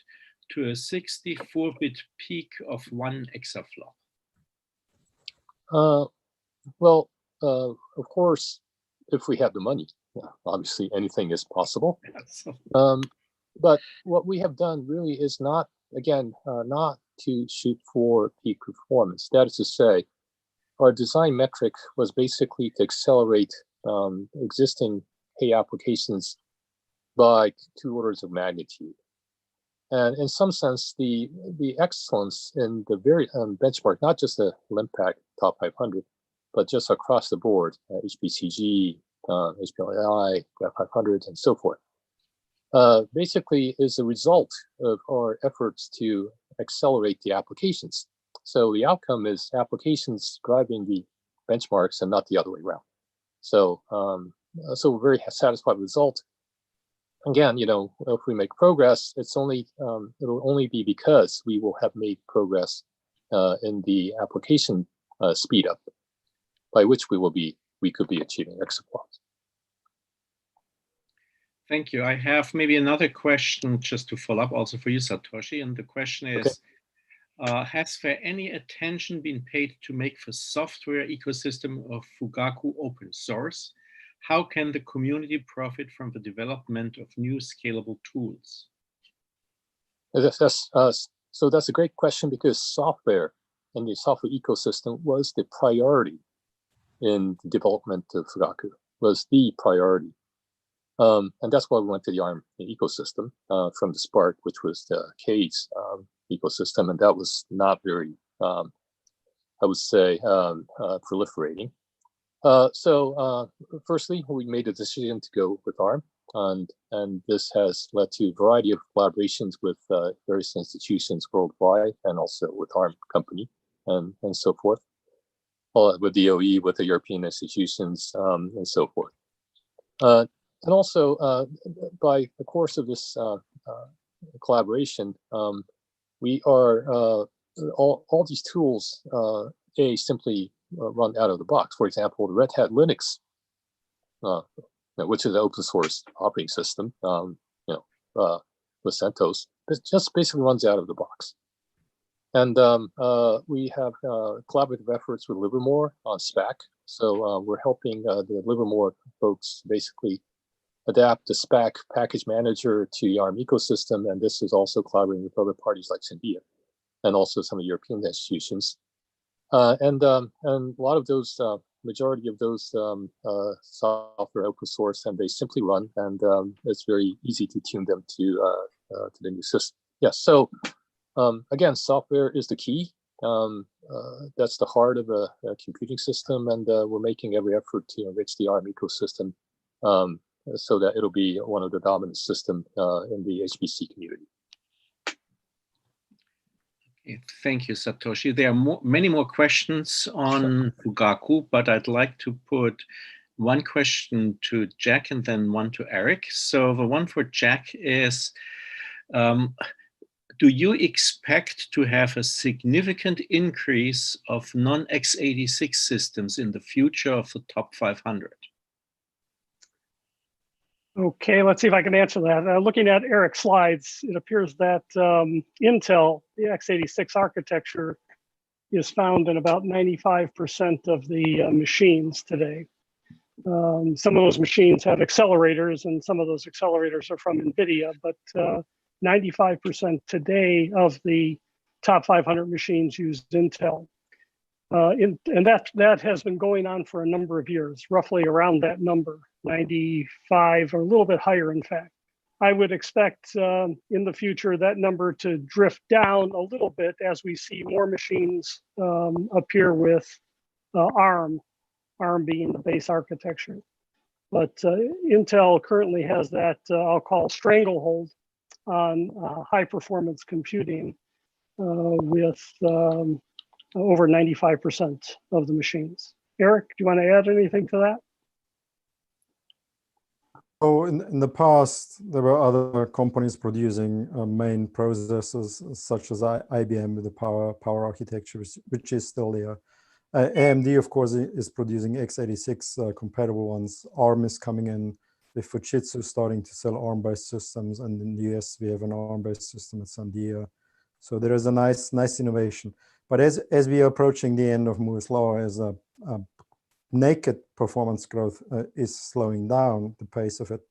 to a 64-bit peak of 1 exaflop? Well, of course, if we have the money, obviously anything is possible. But what we have done really is not, again, not to shoot for peak performance. That is to say, our design metric was basically to accelerate existing K applications by 2 orders of magnitude. And in some sense, the excellence in the very benchmark, not just the LIMPAC top 500, but just across the board, HPCG, HPLAI, Graph 500, and so forth, basically is a result of our efforts to accelerate the applications. So the outcome is applications driving the benchmarks and not the other way around. So, so we're very satisfied with the result. Again, if we make progress, it'll only be because we will have made progress in the application speed up, by which we could be achieving exaflops. Thank you. I have maybe another question just to follow up also for you, Satoshi. And the question is, has there any attention been paid to make the software ecosystem of Fugaku open source? How can the community profit from the development of new scalable tools? So that's a great question, because software and the software ecosystem was the priority in the development of Fugaku, was the priority. And that's why we went to the ARM ecosystem from the Spark, which was the K's ecosystem, and that was not very, I would say, proliferating. So firstly, we made a decision to go with ARM, and this has led to a variety of collaborations with various institutions worldwide, and also with ARM company and so forth, with DOE, with the European institutions, and so forth. And also, by the course of this collaboration, we are all these tools simply run out of the box. For example, the Red Hat Linux, which is an open source operating system, with CentOS, it just basically runs out of the box. And we have collaborative efforts with Livermore on SPAC. So we're helping the Livermore folks basically adapt the SPAC package manager to the ARM ecosystem. And this is also collaborating with other parties like Syndia and also some of the European institutions. And a lot of those, majority of those software open source, and they simply run, and it's very easy to tune them to the new system. Yes, so again, software is the key. That's the heart of a computing system, and we're making every effort to enrich the ARM ecosystem so that it'll be one of the dominant systems in the HPC community. Thank you, Satoshi. There are many more questions on Fugaku, but I'd like to put one question to Jack and then one to Erich. So the one for Jack is, do you expect to have a significant increase of non-x86 systems in the future of the top 500? Okay, let's see if I can answer that. Looking at Erich's slides, it appears that Intel, the x86 architecture, is found in about 95% of the machines today. Some of those machines have accelerators, and some of those accelerators are from NVIDIA, but 95% today of the top 500 machines use Intel. And that has been going on for a number of years, roughly around that number, 95 or a little bit higher, in fact. I would expect in the future that number to drift down a little bit as we see more machines appear with ARM being the base architecture. But Intel currently has that, I'll call stranglehold on high performance computing with over 95% of the machines. Erich, do you want to add anything to that? So in the past, there were other companies producing main processors, such as IBM with the power architecture, which is still there. AMD, of course, is producing x86 compatible ones. ARM is coming in with Fujitsu starting to sell ARM-based systems, and in the US, we have an ARM-based system at Sandia. So there is a nice innovation. But as we are approaching the end of Moore's law, as a naked performance growth is slowing down the pace of it,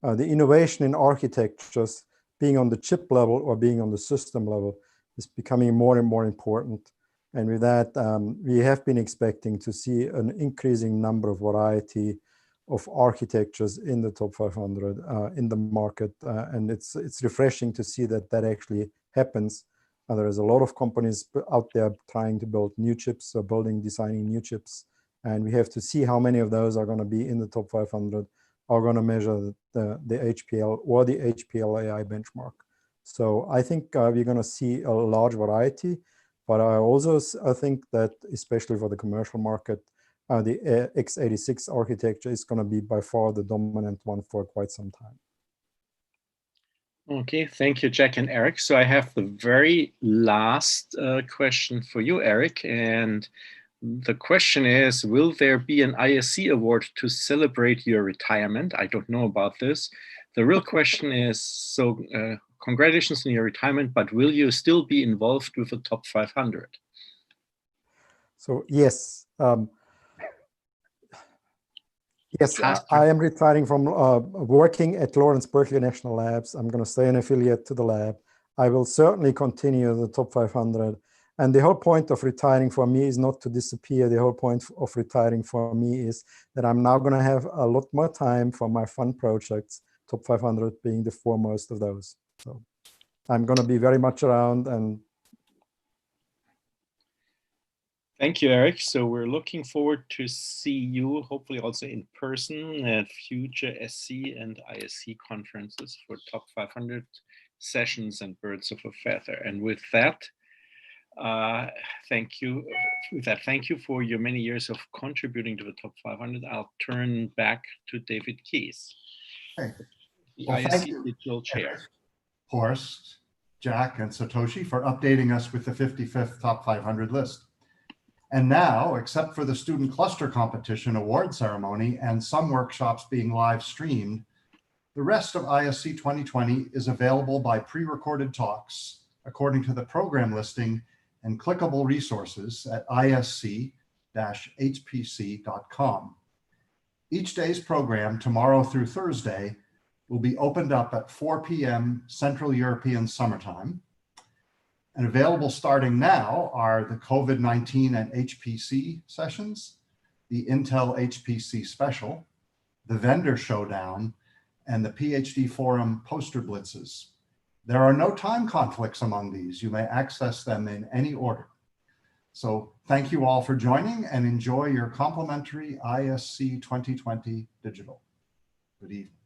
the innovation in architectures, being on the chip level or being on the system level, is becoming more and more important. And with that, we have been expecting to see an increasing number of variety of architectures in the top 500 in the market. And it's refreshing to see that actually happens. There is a lot of companies out there trying to build new chips or designing new chips. And we have to see how many of those are going to be in the top 500, are going to measure the HPL or the HPL AI benchmark. So I think we're going to see a large variety, but I also think that, especially for the commercial market, the x86 architecture is going to be by far the dominant one for quite some time. Okay, thank you, Jack and Erich. So I have the very last question for you, Erich, and the question is, will there be an ISC award to celebrate your retirement? I don't know about this. The real question is, so congratulations on your retirement, but will you still be involved with the top 500? So yes. Yes, I am retiring from working at Lawrence Berkeley National Labs. I'm going to stay an affiliate to the lab. I will certainly continue the top 500. And the whole point of retiring for me is not to disappear. The whole point of retiring for me is that I'm now going to have a lot more time for my fun projects, top 500 being the foremost of those. So I'm going to be very much around. And thank you, Erich. So we're looking forward to see you, hopefully also in person at future SC and ISC conferences for top 500 sessions and birds of a feather. And with that, thank you. With that, thank you for your many years of contributing to the top 500. I'll turn back to David Keys, Okay. the Well, ISC Digital Chair. Horst, Jack, and Satoshi for updating us with the 55th top 500 list. And now, except for the student cluster competition award ceremony and some workshops being live streamed, the rest of ISC 2020 is available by pre-recorded talks according to the program listing and clickable resources at isc-hpc.com. Each day's program, tomorrow through Thursday, will be opened up at 4 p.m. Central European Summertime. And available starting now are the COVID-19 and HPC sessions, the Intel HPC Special, the Vendor Showdown, and the PhD Forum poster blitzes. There are no time conflicts among these. You may access them in any order. So thank you all for joining and enjoy your complimentary ISC 2020 digital. Good evening.